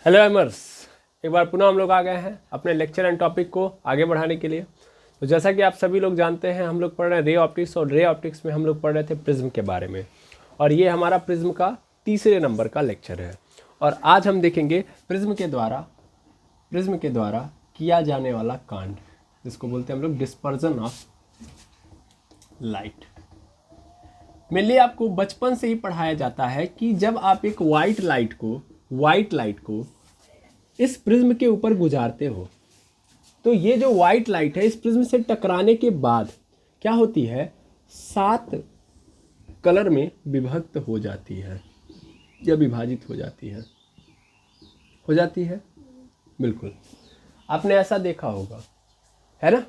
Hello एमर्स, एक बार पुनः हम लोग आ गए हैं अपने लेक्चर एंड टॉपिक को आगे बढ़ाने के लिए। तो जैसा कि आप सभी लोग जानते हैं, हम लोग पढ़ रहे हैं रे ऑप्टिक्स, और रे ऑप्टिक्स में हम लोग पढ़ रहे थे प्रिज्म के बारे में। और ये हमारा प्रिज्म का तीसरे नंबर का लेक्चर है। और आज हम देखेंगे प्रिज्म के द्वारा किया जाने वाला कांड, जिसको बोलते हैं हम लोग डिस्पर्जन ऑफ लाइट। मेनली आपको बचपन से ही पढ़ाया जाता है कि जब आप एक वाइट लाइट को इस प्रिज्म के ऊपर गुजारते हो, तो ये जो वाइट लाइट है इस प्रिज्म से टकराने के बाद क्या होती है, 7 कलर में विभक्त हो जाती है या विभाजित हो जाती है। बिल्कुल, आपने ऐसा देखा होगा, है ना।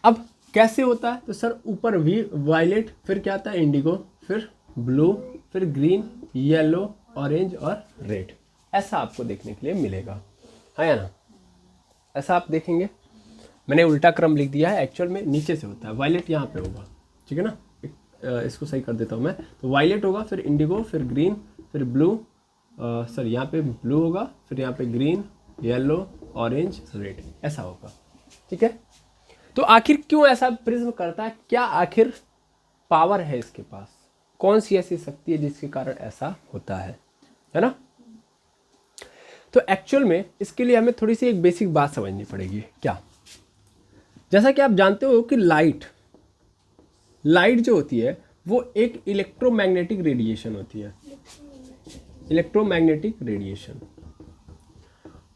अब कैसे होता है, तो सर ऊपर भी वायलेट, फिर क्या आता है इंडिगो, फिर ब्लू, फिर ग्रीन, येलो, ऑरेंज और रेड, ऐसा आपको देखने के लिए मिलेगा, है या ना। ऐसा आप देखेंगे। मैंने उल्टा क्रम लिख दिया है, एक्चुअल में नीचे से होता है। वायलेट यहाँ पे होगा, ठीक है ना। इसको सही कर देता हूँ मैं। तो वायलेट होगा, फिर इंडिगो, फिर ग्रीन, फिर ब्लू, सर यहाँ पे ब्लू होगा, फिर यहाँ पे ग्रीन, येलो, ऑरेंज, रेड, ऐसा होगा, ठीक है। तो आखिर क्यों ऐसा प्रिज्म करता है, क्या आखिर पावर है इसके पास, कौन सी ऐसी शक्ति है जिसके कारण ऐसा होता है ना। तो एक्चुअल में इसके लिए हमें थोड़ी सी एक बेसिक बात समझनी पड़ेगी। क्या, जैसा कि आप जानते हो कि लाइट जो होती है वो एक इलेक्ट्रोमैग्नेटिक रेडिएशन होती है, इलेक्ट्रोमैग्नेटिक रेडिएशन।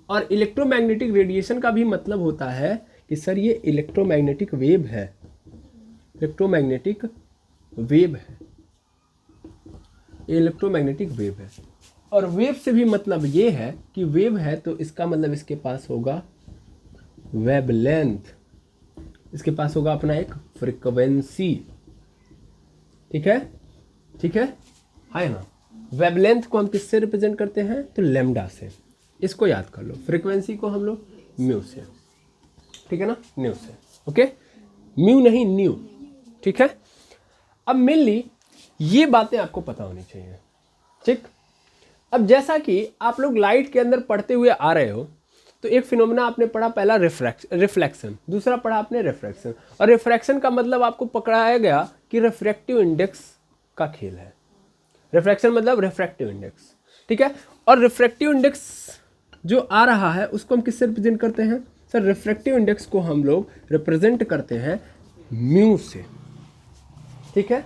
और इलेक्ट्रोमैग्नेटिक रेडिएशन का भी मतलब होता है कि सर ये इलेक्ट्रोमैग्नेटिक वेव है, इलेक्ट्रोमैग्नेटिक वेव है। और वेव से भी मतलब ये है कि वेव है तो इसका मतलब इसके पास होगा वेवलेंथ, इसके पास होगा अपना एक फ्रीक्वेंसी, ठीक है ना। वेवलेंथ को हम किससे रिप्रेजेंट करते हैं, तो लैम्डा से। इसको याद कर लो, फ्रीक्वेंसी को हम लोग म्यू से, ठीक है ना, न्यू से, ओके, म्यू नहीं न्यू, ठीक है। अब मेनली ये बातें आपको पता होनी चाहिए, ठीक। अब जैसा कि आप लोग लाइट के अंदर पढ़ते हुए आ रहे हो, तो एक फिनोमेना आपने पढ़ा, पहला रिफ्लेक्शन, दूसरा पढ़ा आपने रिफ्रैक्शन। और रिफ्रैक्शन का मतलब आपको पकड़ाया गया कि रिफ्रैक्टिव इंडेक्स का खेल है। रिफ्रैक्शन मतलब रिफ्रैक्टिव इंडेक्स, ठीक है। और रिफ्रैक्टिव इंडेक्स जो आ रहा है उसको हम किससे रिप्रेजेंट करते हैं, सर रिफ्रैक्टिव इंडेक्स को हम लोग रिप्रेजेंट करते हैं म्यू से, ठीक है।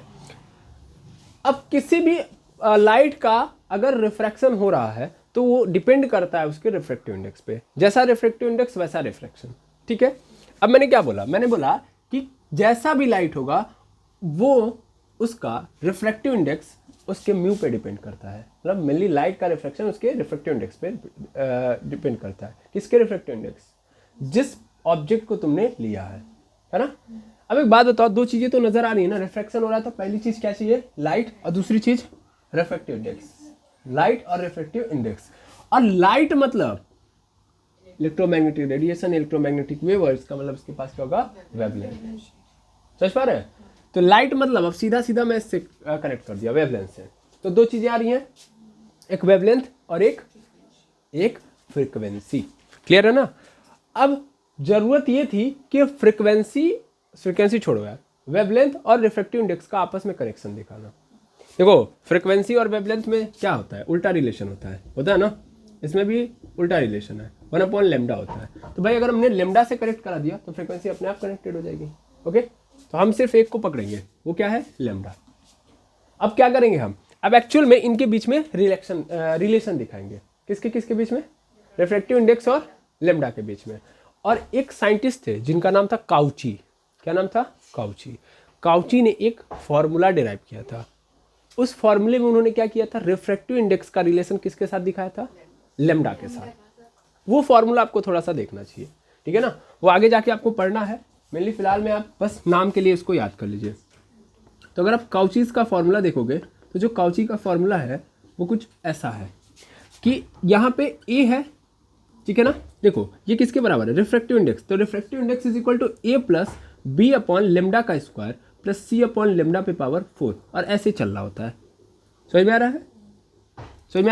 अब किसी भी लाइट का अगर रिफ्रैक्शन हो रहा है तो वो डिपेंड करता है उसके रिफ्रैक्टिव इंडेक्स पे, जैसा रिफ्रैक्टिव इंडेक्स वैसा रिफ्रैक्शन, ठीक है। अब मैंने क्या बोला, मैंने बोला कि जैसा भी लाइट होगा वो उसका रिफ्रैक्टिव इंडेक्स उसके म्यू पे डिपेंड करता है। मतलब मेनली लाइट का रिफ्रैक्शन उसके रिफ्रैक्टिव इंडेक्स पे डिपेंड करता है। किसके रिफ्रैक्टिव इंडेक्स, जिस ऑब्जेक्ट को तुमने लिया है ना। अब एक बात बताओ, दो चीजें तो नजर आ रही है ना, रिफ्रैक्शन हो रहा है तो पहली चीज क्या चाहिए, लाइट, और दूसरी चीज रिफ्रैक्टिव इंडेक्स, लाइट और रिफ्रैक्टिव इंडेक्स। और लाइट मतलब इलेक्ट्रोमैग्नेटिक रेडिएशन, इलेक्ट्रोमैग्नेटिक वेव, इसका मतलब इसके पास क्या होगा, वेवलेंथ। समझ पा रहे हैं। तो लाइट मतलब अब सीधा मैं इससे कनेक्ट कर दिया वेवलेंथ से। तो दो चीजें आ रही हैं, एक वेवलेंथ और एक फ्रीक्वेंसी। क्लियर है ना। अब जरूरत ये थी कि फ्रीक्वेंसी छोड़ो यार, वेवलेंथ और रिफ्रैक्टिव इंडेक्स का आपस में कनेक्शन दिखाना। देखो फ्रीक्वेंसी और वेवलेंथ में क्या होता है, उल्टा रिलेशन होता है ना। इसमें भी उल्टा रिलेशन है, 1/λ होता है। तो भाई अगर हमने लैम्डा से कनेक्ट करा दिया तो फ्रीक्वेंसी अपने आप कनेक्टेड हो जाएगी, ओके। तो हम सिर्फ एक को पकड़ेंगे, वो क्या है, लैम्डा। अब क्या करेंगे हम, अब एक्चुअल में इनके बीच में रिलेशन दिखाएंगे। किसके बीच में, रिफ्रैक्टिव इंडेक्स और लैम्डा के बीच में। और एक साइंटिस्ट थे जिनका नाम था काउची। क्या नाम था, काउची ने एक फॉर्मूला डिराइव किया था। उस फॉर्मूले में उन्होंने क्या किया था, रिफ्रैक्टिव इंडेक्स का रिलेशन किसके साथ दिखाया था, लैम्डा के साथ। वो फॉर्मूला आपको थोड़ा सा देखना चाहिए, ठीक है ना। वो आगे जाके आपको पढ़ना है, मेनली फिलहाल में आप बस नाम के लिए इसको याद कर लीजिए। तो अगर आप काउचीज का फॉर्मूला देखोगे तो जो काउची का फॉर्मूला है वो कुछ ऐसा है कि यहाँ पे ए है, ठीक है ना। देखो ये किसके बराबर है, रिफ्रैक्टिव इंडेक्स। तो refractive index is equal to a plus b upon lambda का square plus c upon lambda पे पावर 4, और ऐसे चल रहा होता है। समझ में आ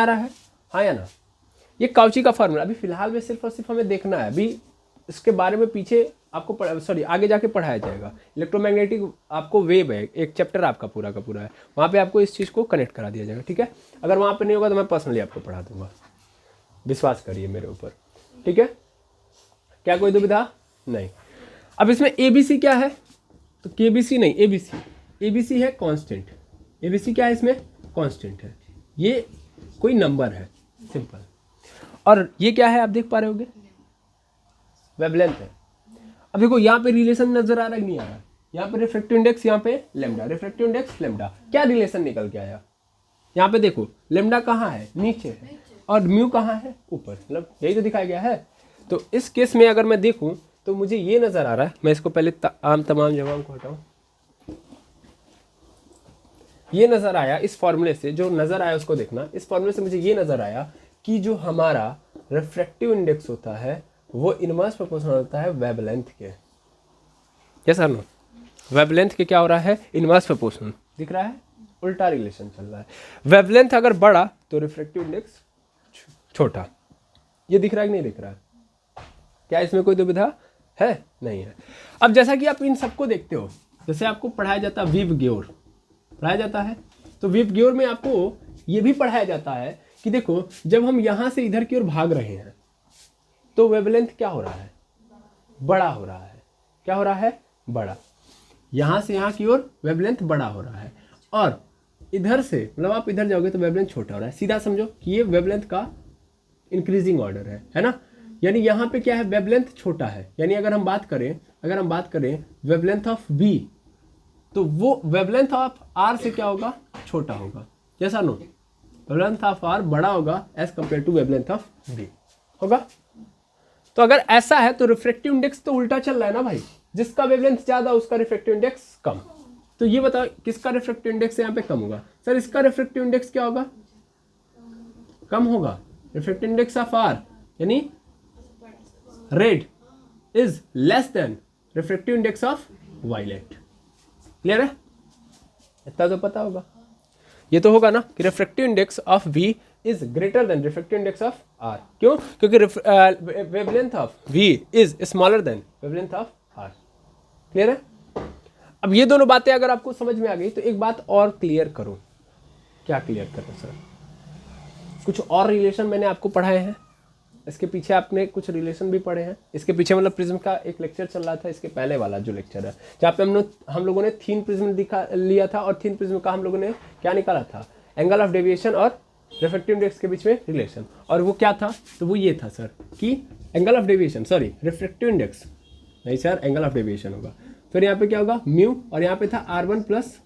रहा है, हाँ या ना। ये काउची का फॉर्मूला अभी फिलहाल में सिर्फ और सिर्फ हमें देखना है, अभी इसके बारे में पीछे आपको आगे जाके पढ़ाया जाएगा। इलेक्ट्रोमैग्नेटिक आपको वेव है, एक चैप्टर आपका पूरा का पूरा है, वहाँ पे आपको इस चीज़ को कनेक्ट करा दिया जाएगा, ठीक है। अगर वहाँ पे नहीं होगा तो मैं पर्सनली आपको पढ़ा दूंगा, विश्वास करिए मेरे ऊपर, ठीक है। क्या कोई दुविधा नहीं। अब इसमें ABC क्या है, तो KBC नहीं, ABC है कांस्टेंट। ABC क्या है, इसमें कांस्टेंट है, ये कोई नंबर है, सिंपल। और ये क्या है, आप देख पा रहे होगे, वेवलेंथ है। अब देखो यहाँ पे रिलेशन नजर आ रहा है, नहीं आ रहा, यहाँ पे रिफ्रैक्टिव इंडेक्स, यहाँ पे लेमडा, रिफ्रैक्टिव इंडेक्स लेमडा, क्या रिलेशन निकल के आया, यहाँ पे देखो लेमडा कहाँ है, नीचे है, और म्यू कहाँ है, ऊपर, मतलब यही तो दिखाया गया है। तो इस केस में अगर मैं देखूं तो मुझे ये नजर आ रहा है, मैं इसको पहले तमाम जवाब को हटाऊं, ये नजर आया इस फॉर्मूले से, जो नजर आया उसको देखना, इस फॉर्मूले से मुझे ये नजर आया कि जो हमारा रिफ्रैक्टिव इंडेक्स होता है वो इनवर्स प्रोपोर्शनल होता है वेवलेंथ के। यस सर नो, वेवलेंथ के क्या हो रहा है, इनवर्स प्रोपोर्शनल, दिख रहा है, उल्टा रिलेशन चल रहा है। वेवलेंथ अगर बड़ा तो रिफ्रैक्टिव इंडेक्स छोटा, ये दिख रहा है कि नहीं दिख रहा है, क्या इसमें कोई दुविधा है, नहीं है। अब जैसा कि आप इन सबको देखते हो, जैसे आपको पढ़ाया जाता है वीव ग्योर पढ़ाया जाता है, तो वीव ग्योर में आपको ये भी पढ़ाया जाता है कि देखो जब हम यहाँ से इधर की ओर भाग रहे हैं तो वेवलेंथ क्या हो रहा है, बड़ा हो रहा है, क्या हो रहा है, बड़ा, यहाँ से यहाँ की ओर वेवलेंथ बड़ा हो रहा है, और इधर से मतलब आप इधर जाओगे तो वेवलेंथ छोटा हो रहा है। सीधा समझो कि ये वेवलेंथ का इंक्रीजिंग ऑर्डर है ना, यानी यहाँ पे क्या है, वेवलेंथ छोटा है, यानी अगर हम बात करें वेवलेंथ ऑफ बी, तो वो वेवलेंथ ऑफ आर से क्या होगा, छोटा होगा, जैसा नो, वेवलेंथ ऑफ आर बड़ा होगा as compare to wavelength of B होगा। तो अगर ऐसा है तो रिफ्रैक्टिव इंडेक्स तो उल्टा चल रहा है ना भाई, जिसका वेवलेंथ ज्यादा उसका रिफ्रैक्टिव इंडेक्स कम। तो ये बताओ किसका रिफ्रैक्टिव इंडेक्स यहाँ पे कम होगा, सर इसका रिफ्रैक्टिव इंडेक्स क्या होगा, कम होगा। रिफ्रैक्टिव इंडेक्स ऑफ आर यानी red is less than refractive index of violet. Clear है, इतना तो पता होगा, ये तो होगा ना कि refractive index of V is greater than refractive index of R। क्यों, क्योंकि wavelength of V is smaller than wavelength of R। Clear है। अब ये दोनों बातें अगर आपको समझ में आ गई तो एक बात और क्लियर करो। क्या क्लियर करो सर, कुछ और रिलेशन मैंने आपको पढ़ाए हैं, इसके पीछे आपने कुछ रिलेशन भी पढ़े हैं, इसके पीछे मतलब प्रिज्म का एक लेक्चर चल रहा था, इसके पहले वाला जो लेक्चर है जहाँ पे हम लोगों ने थीन प्रिज्म लिया था, और थीन प्रिज्म का हम लोगों ने क्या निकाला था, एंगल ऑफ डेविएशन और रिफ्रैक्टिव इंडेक्स के बीच में रिलेशन। और वो क्या था, तो वो ये था सर कि angle of deviation, sorry refractive index नहीं सर, एंगल ऑफ डेविएशन होगा, फिर यहाँ पे क्या होगा म्यू, और यहाँ पे था R1 प्लस,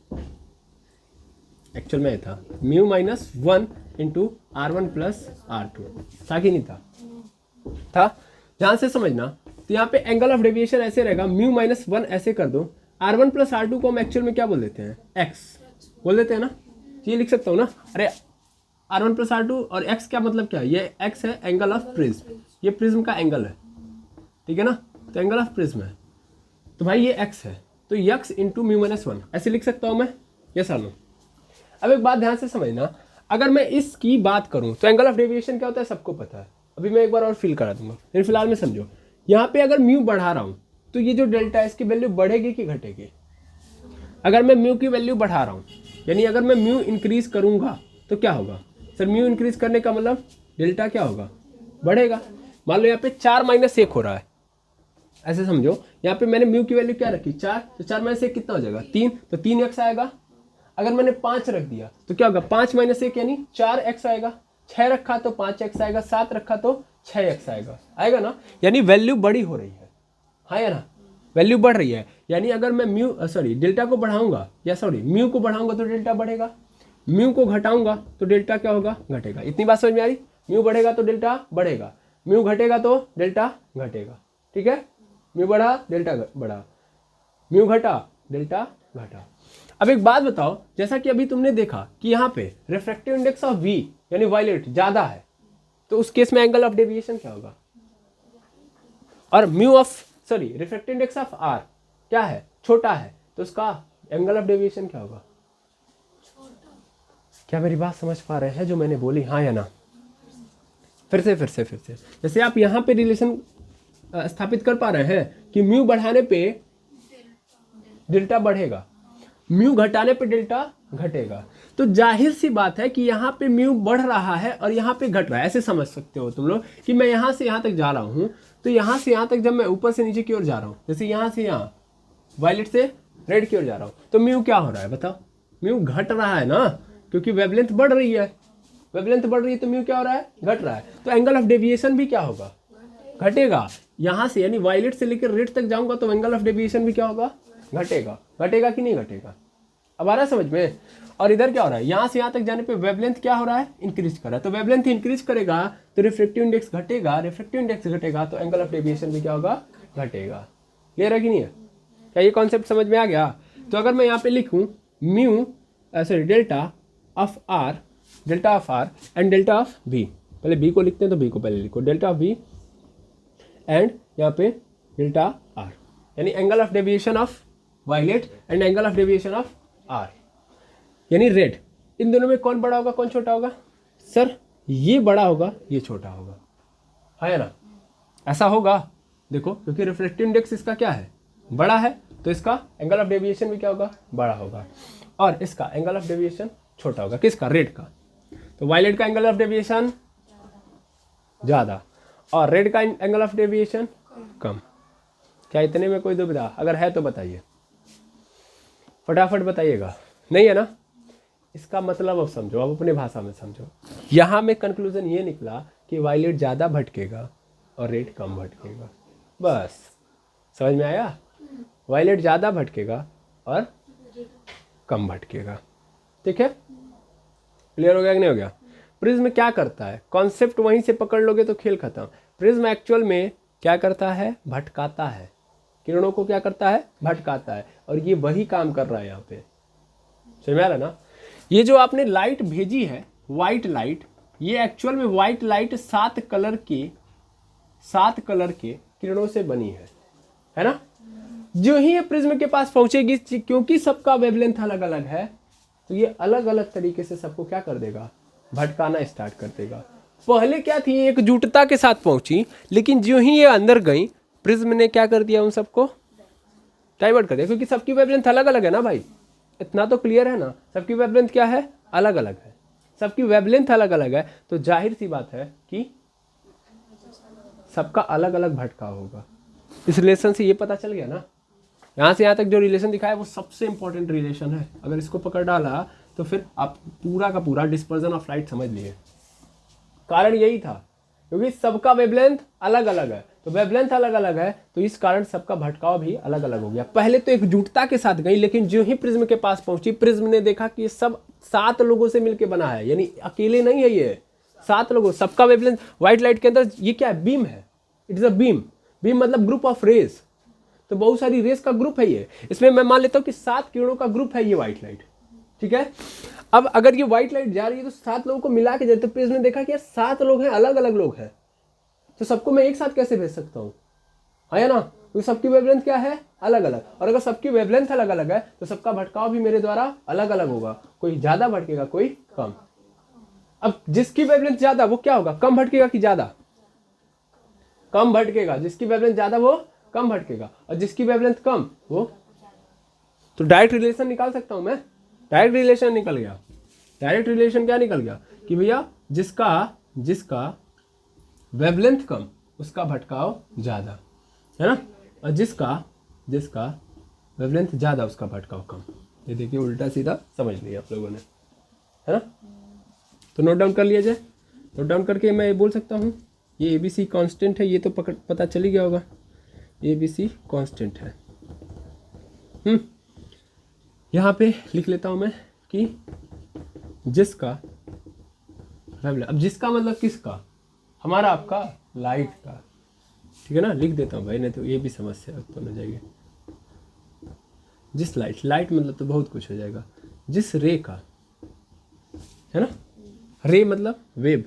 एक्चुअल में था mu minus 1 into R1 plus R2, था कि नहीं था। ध्यान से समझना, तो यहाँ पे एंगल ऑफ डेविएशन ऐसे रहेगा, म्यू माइनस 1 ऐसे कर दो, R1 प्लस R2 को हम एक्चुअल में क्या बोल देते हैं, x बोल देते हैं ना, ये लिख सकता हूँ ना, अरे R1 प्लस R2 और x क्या मतलब क्या है, ये x है एंगल ऑफ प्रिज्म, ये प्रिज्म का एंगल है, ठीक है ना, तो एंगल ऑफ प्रिज्म है, तो भाई ये x है, तो x इंटू म्यू माइनस 1 ऐसे लिख सकता हूँ मैं, ये सर नो। अब एक बात ध्यान से समझना, अगर मैं इसकी बात करूं तो एंगल ऑफ डेविएशन क्या होता है सबको पता है, अभी मैं एक बार और फील करा दूंगा, लेकिन फिलहाल में समझो, यहाँ पे अगर म्यू बढ़ा रहा हूं तो ये जो डेल्टा है इसकी वैल्यू बढ़ेगी कि घटेगी। अगर मैं म्यू की वैल्यू बढ़ा रहा हूँ, यानी अगर मैं म्यू इंक्रीज करूंगा तो क्या होगा सर, म्यू इंक्रीज करने का मतलब डेल्टा क्या होगा, बढ़ेगा। मान लो यहाँ पे 4-1 हो रहा है, ऐसे समझो, यहाँ पे मैंने म्यू की वैल्यू क्या रखी 4, तो 4-1 कितना हो जाएगा 3, तो 3x आएगा। अगर मैंने 5 रख दिया तो क्या होगा, 5-1 यानी 4x आएगा, 6 रखा तो 5x आएगा, 7 रखा तो 6x आएगा ना, यानी वैल्यू बड़ी हो रही है, हाँ या ना, वैल्यू बढ़ रही है। यानी अगर मैं डेल्टा को बढ़ाऊंगा या म्यू को बढ़ाऊंगा तो डेल्टा बढ़ेगा, म्यू को घटाऊंगा तो डेल्टा क्या होगा, घटेगा। इतनी बात समझ में आ रही, म्यू बढ़ेगा तो डेल्टा बढ़ेगा, म्यू घटेगा तो डेल्टा घटेगा, ठीक है, म्यू बढ़ा डेल्टा बढ़ा, म्यू घटा डेल्टा घटा। अब एक बात बताओ, जैसा कि अभी तुमने देखा कि यहाँ पे रिफ्रैक्टिव इंडेक्स ऑफ V यानी वायलेट ज्यादा है, तो उस केस में एंगल ऑफ डेविएशन क्या होगा, और रिफ्रैक्टिव इंडेक्स ऑफ R क्या है, छोटा है, तो उसका एंगल ऑफ डेविएशन क्या होगा। क्या मेरी बात समझ पा रहे हैं जो मैंने बोली, हाँ या ना, फिर से जैसे आप यहाँ पे रिलेशन स्थापित कर पा रहे हैं कि म्यू बढ़ाने पे डेल्टा बढ़ेगा, म्यू घटाने पे डेल्टा घटेगा। तो जाहिर सी बात है कि यहाँ पे म्यू बढ़ रहा है और यहाँ पे घट रहा है। ऐसे समझ सकते हो तुम लोग कि मैं यहाँ से यहाँ तक जा रहा हूँ, तो यहाँ से यहाँ तक जब मैं ऊपर से नीचे की ओर जा रहा हूँ, जैसे यहाँ से यहाँ वायलेट से रेड की ओर जा रहा हूँ, तो म्यू क्या हो रहा है बताओ? म्यू घट रहा है ना, क्योंकि वेवलेंथ बढ़ रही है। वेवलेंथ बढ़ रही है तो म्यू क्या हो रहा है? घट रहा है। तो एंगल ऑफ डेविएशन भी क्या होगा? घटेगा। यहाँ से यानी वायलेट से लेकर रेड तक जाऊंगा तो एंगल ऑफ डेविएशन भी क्या होगा? घटेगा। घटेगा कि नहीं घटेगा? अब आ रहा है समझ में? और इधर क्या हो रहा है? यहाँ से यहाँ तक जाने पे वेवलेंथ क्या हो रहा है? इंक्रीज कर रहा है। तो वेवलेंथ इंक्रीज करेगा तो रिफ्रैक्टिव इंडेक्स घटेगा, रिफ्रैक्टिव इंडेक्स घटेगा तो एंगल ऑफ डेविएशन भी क्या होगा? घटेगा। क्लियर है कि नहीं है? क्या ये कॉन्सेप्ट समझ में आ गया? तो अगर मैं यहाँ पे लिखूँ mu sorry delta of R and delta of B, पहले बी को लिखते हैं तो बी को पहले लिखो, डेल्टा ऑफ बी एंड यहाँ पे डेल्टा आर, यानी angle of deviation of violet and angle of deviation of R यानी रेड। इन दोनों में कौन बड़ा होगा कौन छोटा होगा? सर ये बड़ा होगा ये छोटा होगा, है ना? ऐसा होगा देखो, क्योंकि रिफ्लेक्टिव इंडेक्स इसका क्या है? बड़ा है, तो इसका एंगल ऑफ डेविएशन भी क्या होगा? बड़ा होगा। और इसका एंगल ऑफ डेविएशन छोटा होगा। किसका? रेड का। तो वायलेट का एंगल ऑफ डेविएशन ज़्यादा और रेड का एंगल ऑफ डेविएशन कम। क्या इतने में कोई दुविधा? अगर है तो बताइए, फटाफट बताइएगा। नहीं है ना? इसका मतलब अब समझो, अब अपनी भाषा में समझो। यहाँ में कंक्लूजन ये निकला कि वायलेट ज़्यादा भटकेगा और रेड कम भटकेगा। बस समझ में आया? वायलेट ज़्यादा भटकेगा और कम भटकेगा। ठीक है? क्लियर हो गया कि नहीं हो गया? प्रिज्म क्या करता है? कॉन्सेप्ट वहीं से पकड़ लोगे तो खेल खत्म। प्रिज्म एक्चुअल में क्या करता है? भटकाता है। किरणों को क्या करता है? भटकाता है। और ये वही काम कर रहा है यहाँ पे। समझ में आ रहा है ना? ये जो आपने लाइट भेजी है, वाइट लाइट, ये एक्चुअल में वाइट लाइट 7 कलर के किरणों से बनी है ना? जो ही ये प्रिज्म के पास पहुंचेगी, क्योंकि सबका वेवलेंथ अलग अलग है, तो ये अलग अलग तरीके से सबको क्या कर देगा? भटकाना स्टार्ट कर देगा। पहले क्या थी? एकजुटता के साथ पहुंची, लेकिन जो ही ये अंदर गई, प्रिज्म ने क्या कर दिया? उन सबको डाइवर्ट कर दिया, क्योंकि सबकी वेवलेंथ अलग अलग है ना भाई। इतना तो क्लियर है ना? सबकी वेवलेंथ क्या है? अलग अलग है। सबकी वेवलेंथ अलग अलग है, तो जाहिर सी बात है कि सबका अलग अलग भटकाव होगा। इस रिलेशन से ये पता चल गया ना? यहाँ से यहाँ तक जो रिलेशन दिखाया वो सबसे इंपॉर्टेंट रिलेशन है। अगर इसको पकड़ डाला तो फिर आप पूरा का पूरा डिस्पर्जन ऑफ लाइट समझ लिए। कारण यही था, क्योंकि सबका वेवलेंथ अलग अलग है, तो वेवलेंथ अलग अलग है, तो इस कारण सबका भटकाव भी अलग अलग हो गया। पहले तो एकजुटता के साथ गई, लेकिन जो ही प्रिज्म के पास पहुंची, प्रिज्म ने देखा कि ये सब 7 लोगों से मिलकर बना है, यानी अकेले नहीं है ये, 7 लोगों। सबका वेवलेंथ व्हाइट लाइट के अंदर ये क्या है? बीम है। It is a beam. Beam मतलब ग्रुप ऑफ रेज, तो बहुत सारी रेस का ग्रुप है ये। इसमें मैं मान लेता हूँ कि 7 किरणों का ग्रुप है ये व्हाइट लाइट। ठीक है? अब अगर ये व्हाइट लाइट जा रही है तो 7 लोगों को मिला के जाए, तो प्रिज्म ने देखा कि यार 7 लोग हैं, अलग अलग लोग हैं, तो सबको मैं एक साथ कैसे भेज सकता हूँ? है ना? तो सबकी वेवलेंथ क्या है? अलग अलग। और अगर सबकी वेवलेंथ अलग अलग है तो सबका भटकाव भी मेरे द्वारा अलग अलग होगा। कोई ज्यादा भटकेगा, कोई कम। अब जिसकी वेवलेंथ ज्यादा वो क्या होगा? कम भटकेगा कि ज्यादा? कम भटकेगा। जिसकी वेवलेंथ ज्यादा वो कम भटकेगा, और जिसकी वेवलेंथ कम वो, तो डायरेक्ट रिलेशन निकाल सकता हूं मैं। डायरेक्ट रिलेशन निकल गया। डायरेक्ट रिलेशन क्या निकल गया कि भैया जिसका वेवलेंथ कम उसका भटकाव ज्यादा, है ना? और जिसका वेवलेंथ ज्यादा उसका भटकाव कम। ये देखिए उल्टा सीधा समझ लिया आप लोगों ने, है ना? तो नोट डाउन कर लिया जाए। नोट डाउन करके मैं ये बोल सकता हूँ, ये ABC कांस्टेंट है, ये तो पता चल ही गया होगा। ABC कांस्टेंट है। यहाँ पे लिख लेता हूँ मैं कि जिसका वेवलेंथ, अब जिसका मतलब किसका? हमारा, आपका, लाइट का। ठीक है ना? लिख देता हूँ भाई, नहीं तो ये भी समस्या उत्पन्न हो जाएगी। जिस लाइट मतलब तो बहुत कुछ हो जाएगा। जिस रे का, है ना? रे मतलब वेव।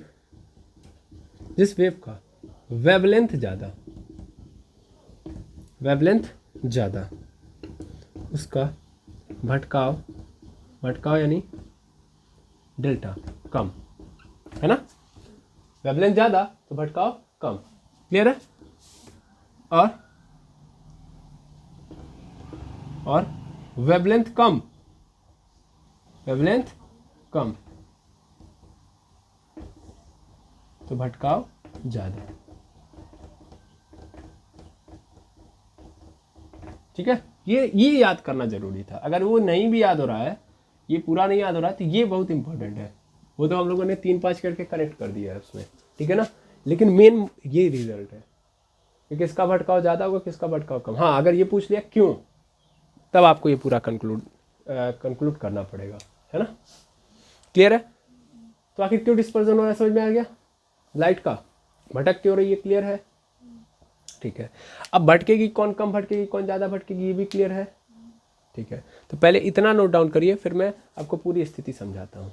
जिस वेव का वेवलेंथ ज़्यादा उसका भटकाव यानी डेल्टा कम, है ना? वेवलेंथ ज़्यादा तो भटकाव कम। क्लियर है? और वेवलेंथ कम, वेवलेंथ कम तो भटकाव ज़्यादा। ठीक है, ये याद करना जरूरी था। अगर वो नहीं भी याद हो रहा है, ये पूरा नहीं याद हो रहा है, तो ये बहुत इंपॉर्टेंट है। वो तो हम लोगों ने 3-5 करके कनेक्ट कर दिया है उसमें, ठीक है ना। लेकिन मेन ये रिजल्ट है कि किसका भटकाव ज़्यादा होगा, किसका भटकाव कम। हाँ, अगर ये पूछ लिया क्यों, तब आपको ये पूरा कंक्लूड करना पड़ेगा, है ना। क्लियर है? तो आखिर क्यों डिस्पर्जन हो रहा है समझ में आ गया। लाइट का भटक क्यों रही है, क्लियर है। ठीक है, अब भटकेगी कौन, कम भटकेगी कौन, ज़्यादा भटकेगी, ये भी क्लियर है। ठीक है, तो पहले इतना नोट डाउन करिए, फिर मैं आपको पूरी स्थिति समझाता हूँ।